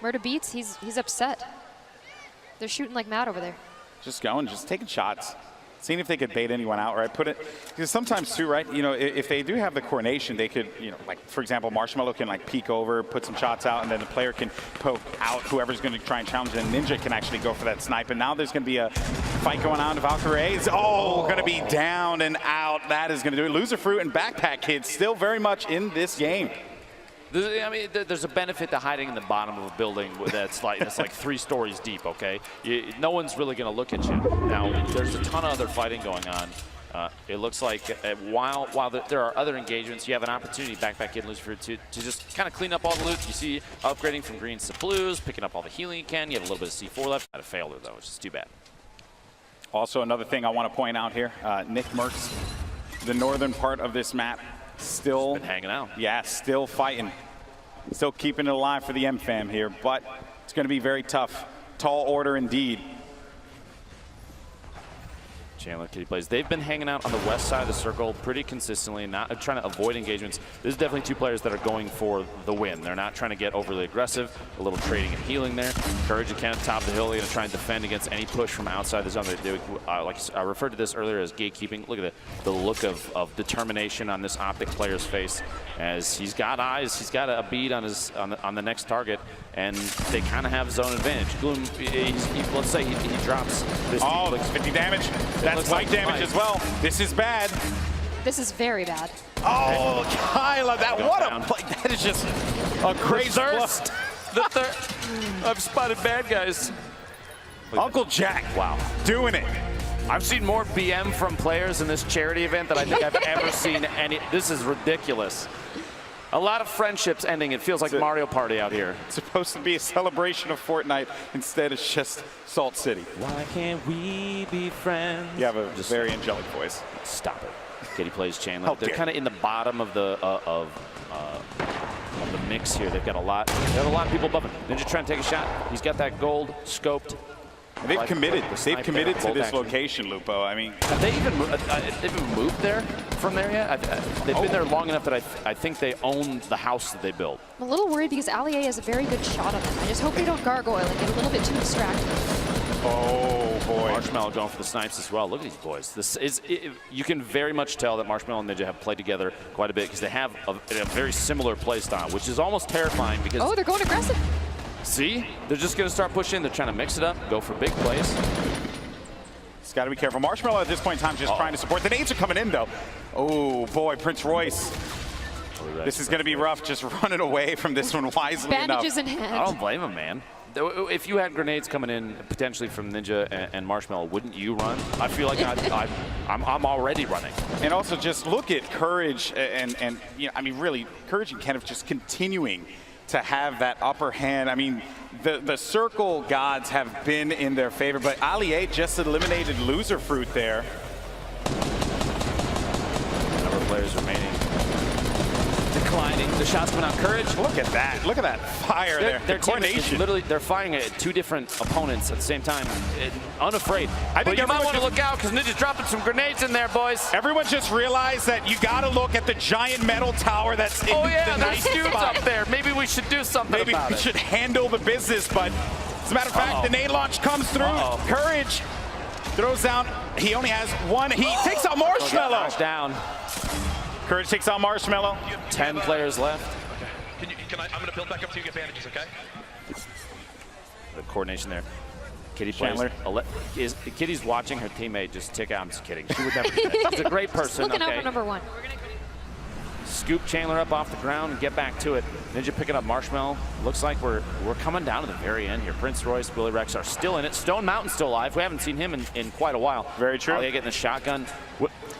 Murda beats, he's upset. They're shooting like mad over there. Just going, just taking shots. Seeing if they could bait anyone out, right? Put it, because sometimes too, right? You know, if they do have the coordination, they could, you know, like for example, Marshmello can like peek over, put some shots out, and then the player can poke out whoever's going to try and challenge, and Ninja can actually go for that snipe. And now there's going to be a fight going on. Valkyrie is going to be down and out. That is going to do it. Loser Fruit and Backpack Kids still very much in this game. I mean, there's a benefit to hiding in the bottom of a building that's like 3 stories deep, okay? No one's really going to look at you. Now, there's a ton of other fighting going on. It looks like while there are other engagements, you have an opportunity, Backpack Kid, Loser Fruit, to just kind of clean up all the loot. You see upgrading from greens to blues, picking up all the healing you can. You have a little bit of C4 left. Had a failure, though, which is too bad. Also, another thing I want to point out here, Nick Merckx, the northern part of this map, still been hanging out. Yeah, still fighting. Still keeping it alive for the M-Fam here, but it's going to be very tough. Tall order indeed. Chandler, Kitty Plays. They've been hanging out on the west side of the circle pretty consistently, not trying to avoid engagements. This is definitely 2 players that are going for the win. They're not trying to get overly aggressive. A little trading and healing there. Courage and Kenneth, top of the hill. They're going to try and defend against any push from outside the zone. Like I referred to this earlier as gatekeeping. Look at the look of determination on this Optic player's face, as he's got eyes. He's got a bead on on the next target, and they kind of have zone advantage. Gloom, let's say he drops this. Oh, 50 damage. That's light damage as well. This is bad. This is very bad. Oh, Kyla, what a play. That is just a crazy thirst. The thirst. I've spotted bad guys. Uncle Jack, wow, doing it. I've seen more BM from players in this charity event than I think I've ever seen any. This is ridiculous. A lot of friendships ending. It feels like Mario Party out here. It's supposed to be a celebration of Fortnite. Instead, it's just Salt City. Why can't we be friends? You have a very angelic voice. Stop it. Kitty Plays Chandler. They're kind of in the bottom of the mix here. They've got a lot. They have a lot of people above him. Ninja trying to take a shot. He's got that gold scoped. They've committed. They've committed to this location, Lupo. I mean, have they even moved there from there yet? They've been there long enough that I think they own the house that they built. I'm a little worried because Allier has a very good shot on them. I just hope they don't gargoyle and get a little bit too distracted. Oh boy! Marshmello going for the snipes as well. Look at these boys. You can very much tell that Marshmello and Ninja have played together quite a bit because they have a very similar play style, which is almost terrifying because. Oh, they're going aggressive. See? They're just going to start pushing. They're trying to mix it up, go for big plays. Just got to be careful. Marshmello at this point in time just trying to support. The nades are coming in, though. Oh, boy, Prince Royce. This is going to be rough, just running away from this one wisely Bandages enough. in hand. I don't blame him, man. If you had grenades coming in potentially from Ninja and Marshmello, wouldn't you run? I feel like I'm already running. And also just look at Courage and you know, I mean, really, Courage and Kenneth just continuing to have that upper hand. I mean, the circle gods have been in their favor, but Allier just eliminated Loser Fruit there. Number of players remaining. Declining. The shots coming out. Courage. Look at that. Look at that fire there. Their coordination. Literally, they're firing at 2 different opponents at the same time. Unafraid. I think you might want to look out because Ninja's dropping some grenades in there, boys. Everyone just realized that you got to look at the giant metal tower that's in the nice dudes up there. Maybe we should do something about it. Maybe we should handle the business, but as a matter of fact, the nade launch comes through. Courage throws down. He only has one. He takes out Marshmello. Down. Courage takes out Marshmello. 10 players left. Okay. I'm going to build back up to you, get bandages, okay? The coordination there. Kitty Chandler. Kitty's watching her teammate just tick out. I'm just kidding. She would never do that. She's a great person. Looking out for number 1. Scoop Chandler up off the ground and get back to it. Ninja picking up Marshmello. Looks like we're coming down to the very end here. Prince Royce, Willie Rex are still in it. Stone Mountain's still alive. We haven't seen him in quite a while. Very true. Allier getting the shotgun.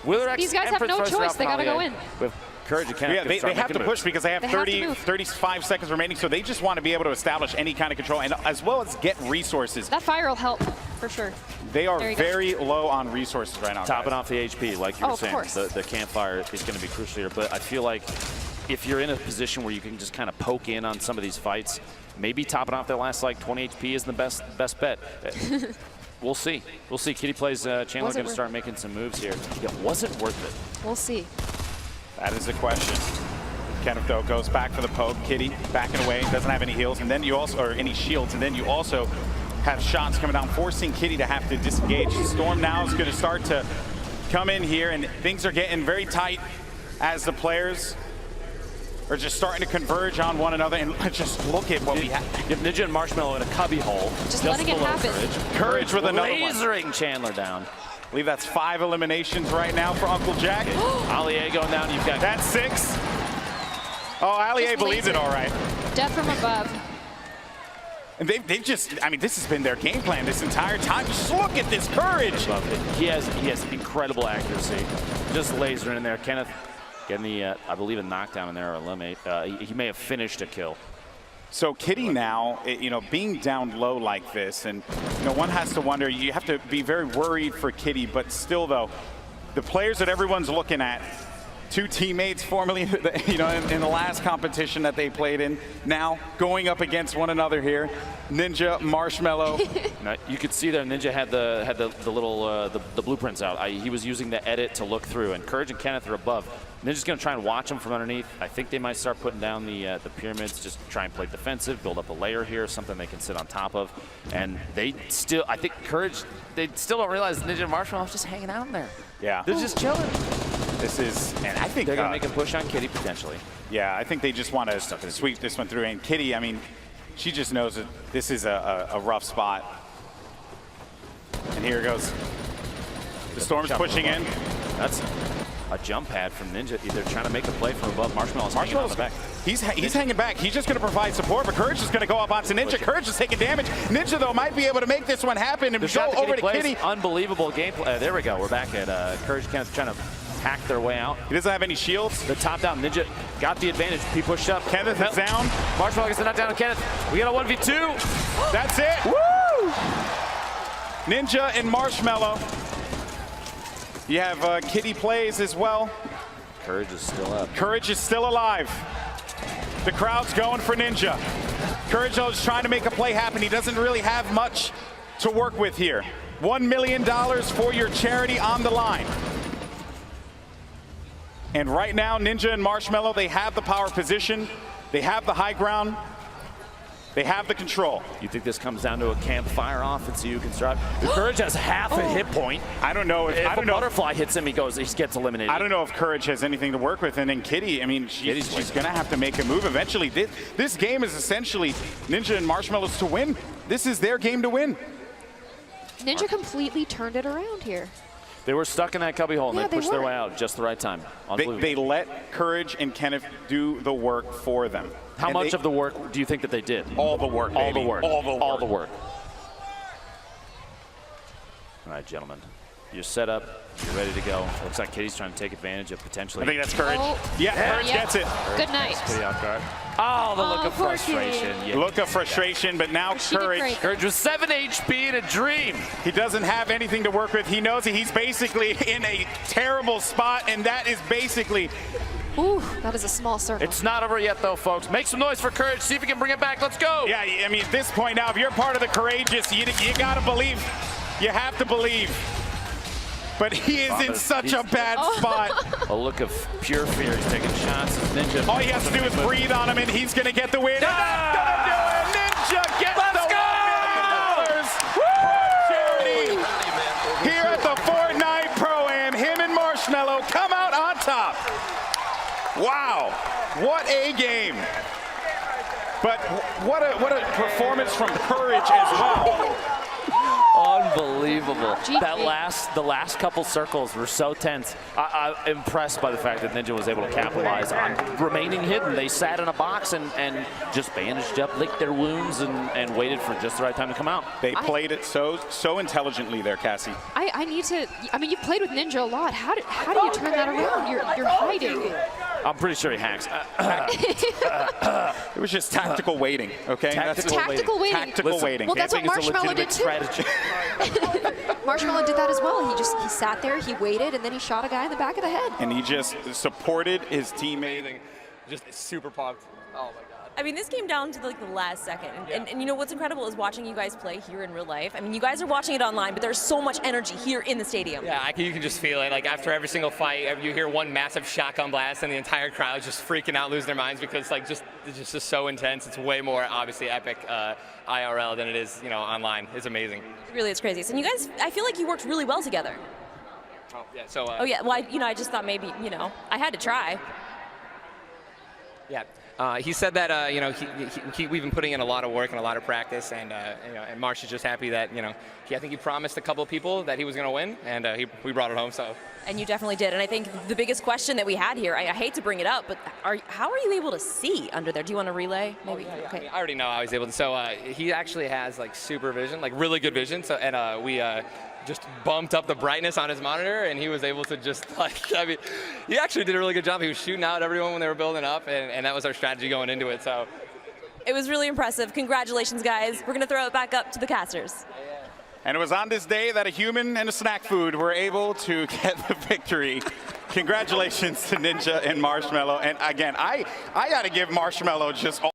Willie Rex. These guys have no choice. They got to go in. With Courage and Kenneth. Yeah, they have to push because they have 35 seconds remaining, so they just want to be able to establish any kind of control and as well as get resources. That fire will help, for sure. They are very low on resources right now. Topping off the HP, like you were saying. Of course. The campfire is going to be crucial here, but I feel like if you're in a position where you can just kind of poke in on some of these fights, maybe topping off that last like 20 HP is the best bet. We'll see. We'll see. Kitty Plays Chandler going to start making some moves here. Yeah, was it worth it? We'll see. That is the question. Kenneth, though, goes back for the poke. Kitty backing away, doesn't have any heals, and then you also, or any shields, and then you also have shots coming down, forcing Kitty to have to disengage. Storm now is going to start to come in here, and things are getting very tight as the players are just starting to converge on one another. And just look at what we have. You have Ninja and Marshmello in a cubby hole. Just letting it happen. Courage with another one. Lasering Chandler down. I believe that's 5 eliminations right now for Uncle Jack. Allier going down. You've got that's 6. Oh, Allier believes it all right. Death from above. And they've just, I mean, this has been their game plan this entire time. Just look at this courage. He has incredible accuracy. Just lasering in there. Kenneth getting the, I believe, a knockdown in there or eliminate. He may have finished a kill. So Kitty now, you know, being down low like this, and you know, one has to wonder. You have to be very worried for Kitty, but still, though, the players that everyone's looking at. 2 teammates formerly, you know, in the last competition that they played in, now going up against one another here. Ninja, Marshmello. Now, you could see there, Ninja had the little the blueprints out. He was using the edit to look through, and Courage and Kenneth are above. Ninja's going to try and watch them from underneath. I think they might start putting down the pyramids, just try and play defensive, build up a layer here, something they can sit on top of. And they still, I think Courage, they still don't realize Ninja and Marshmello are just hanging out in there. Yeah. They're just chilling. This is, and I think they're going to make a push on Kitty potentially. Yeah, I think they just want to sweep this one through. And Kitty, I mean, she just knows that this is a rough spot. And here it goes. The Storm's pushing in. That's a jump pad from Ninja. They're trying to make a play from above. Marshmellow's hanging on the back. He's hanging back. He's just going to provide support, but Courage is going to go up onto Ninja. Courage is taking damage. Ninja, though, might be able to make this one happen and go over to Kitty. Unbelievable gameplay. There we go. We're back at Courage Kenneth trying to hack their way out. He doesn't have any shields. The top down. Ninja got the advantage. He pushed up. Kenneth is down. Marshmello gets the knockdown on Kenneth. We got a 1v2. That's it. Woo! Ninja and Marshmello. You have Kitty plays as well. Courage is still up. Courage is still alive. The crowd's going for Ninja. Courage is trying to make a play happen. He doesn't really have much to work with here. $1 million for your charity on the line. And right now, Ninja and Marshmello, they have the power position. They have the high ground. They have the control. You think this comes down to a campfire offense you can start? Courage has half a hit point. I don't know if a butterfly hits him, he gets eliminated. I don't know if Courage has anything to work with. And then Kitty, I mean, she's going to have to make a move eventually. This game is essentially Ninja and Marshmello's to win. This is their game to win. Ninja completely turned it around here. They were stuck in that cubby hole, and Yeah, they pushed they their were. way out just the right time. They let Courage and Kenneth do the work for them. How much of the work do you think that they did? All the work, All baby. the work. All the work. All the work. All right, gentlemen. You're set up. You're ready to go. Looks like Kitty's trying to take advantage of potentially. I think that's Courage. Oh. Yeah, Courage Yeah. gets it. Good night. Kitty off guard. Oh, the look of poor frustration. Kitty. Yeah. Look of frustration, but now She did Courage. great. Courage with 7 HP in a dream. He doesn't have anything to work with. He knows that he's basically in a terrible spot, and that is basically. Ooh, that is a small circle. It's not over yet, though, folks. Make some noise for Courage. See if we can bring it back. Let's go. Yeah, I mean, at this point now, if you're part of the courageous, you got to believe. You have to believe. But he is in such a bad spot. A look of pure fear. He's taking shots. Ninja. All he has to do is breathe on him, and he's going to get the win. And that's going to do it. Ninja gets the $1 million. Charity here at the Fortnite Pro-Am. Him and Marshmello come out on top. Wow, what a game. But what a performance from Courage as well. Unbelievable. GG. The last couple circles were so tense. I'm impressed by the fact that Ninja was able to capitalize on remaining hidden. They sat in a box and just bandaged up, licked their wounds, and waited for just the right time to come out. They played it so intelligently there, Cassie. I need to. I mean, you've played with Ninja a lot. How do you turn that around? You're hiding. I'm pretty sure he hacks. It was just tactical waiting, okay? Tactical waiting. Tactical waiting. Well, that's what Camping is a Marshmello did legitimate too. strategy. Marshmello did that as well. He sat there, he waited, and then he shot a guy in the back of the head. And he just supported his teammate. Just super pumped. Oh my God. I mean, this came down to like the last second. And you know what's incredible is watching you guys play here in real life. I mean, you guys are watching it online, but there's so much energy here in the stadium. Yeah, you can just feel it. Like after every single fight, you hear one massive shotgun blast, and the entire crowd's just freaking out, losing their minds because it's just so intense. It's way more obviously epic IRL than it is, online. It's amazing. It really is crazy. So you guys, I feel like you worked really well together. Oh yeah. So. Oh yeah. Well, I just thought maybe I had to try. Yeah. He said that we've been putting in a lot of work and a lot of practice, and and Marsh is just happy that I think he promised a couple of people that he was going to win, and we brought it home. So. And you definitely did. And I think the biggest question that we had here, I hate to bring it up, but how are you able to see under there? Do you want to relay? Maybe. Oh, yeah. Okay. I already know I was able to. So he actually has like super vision, like really good vision. So and we. Just bumped up the brightness on his monitor, and he was able to just he actually did a really good job. He was shooting out everyone when they were building up, and that was our strategy going into it. So it was really impressive. Congratulations, guys. We're going to throw it back up to the casters. And it was on this day that a human and a snack food were able to get the victory. Congratulations to Ninja and Marshmello. And again, I got to give Marshmello just all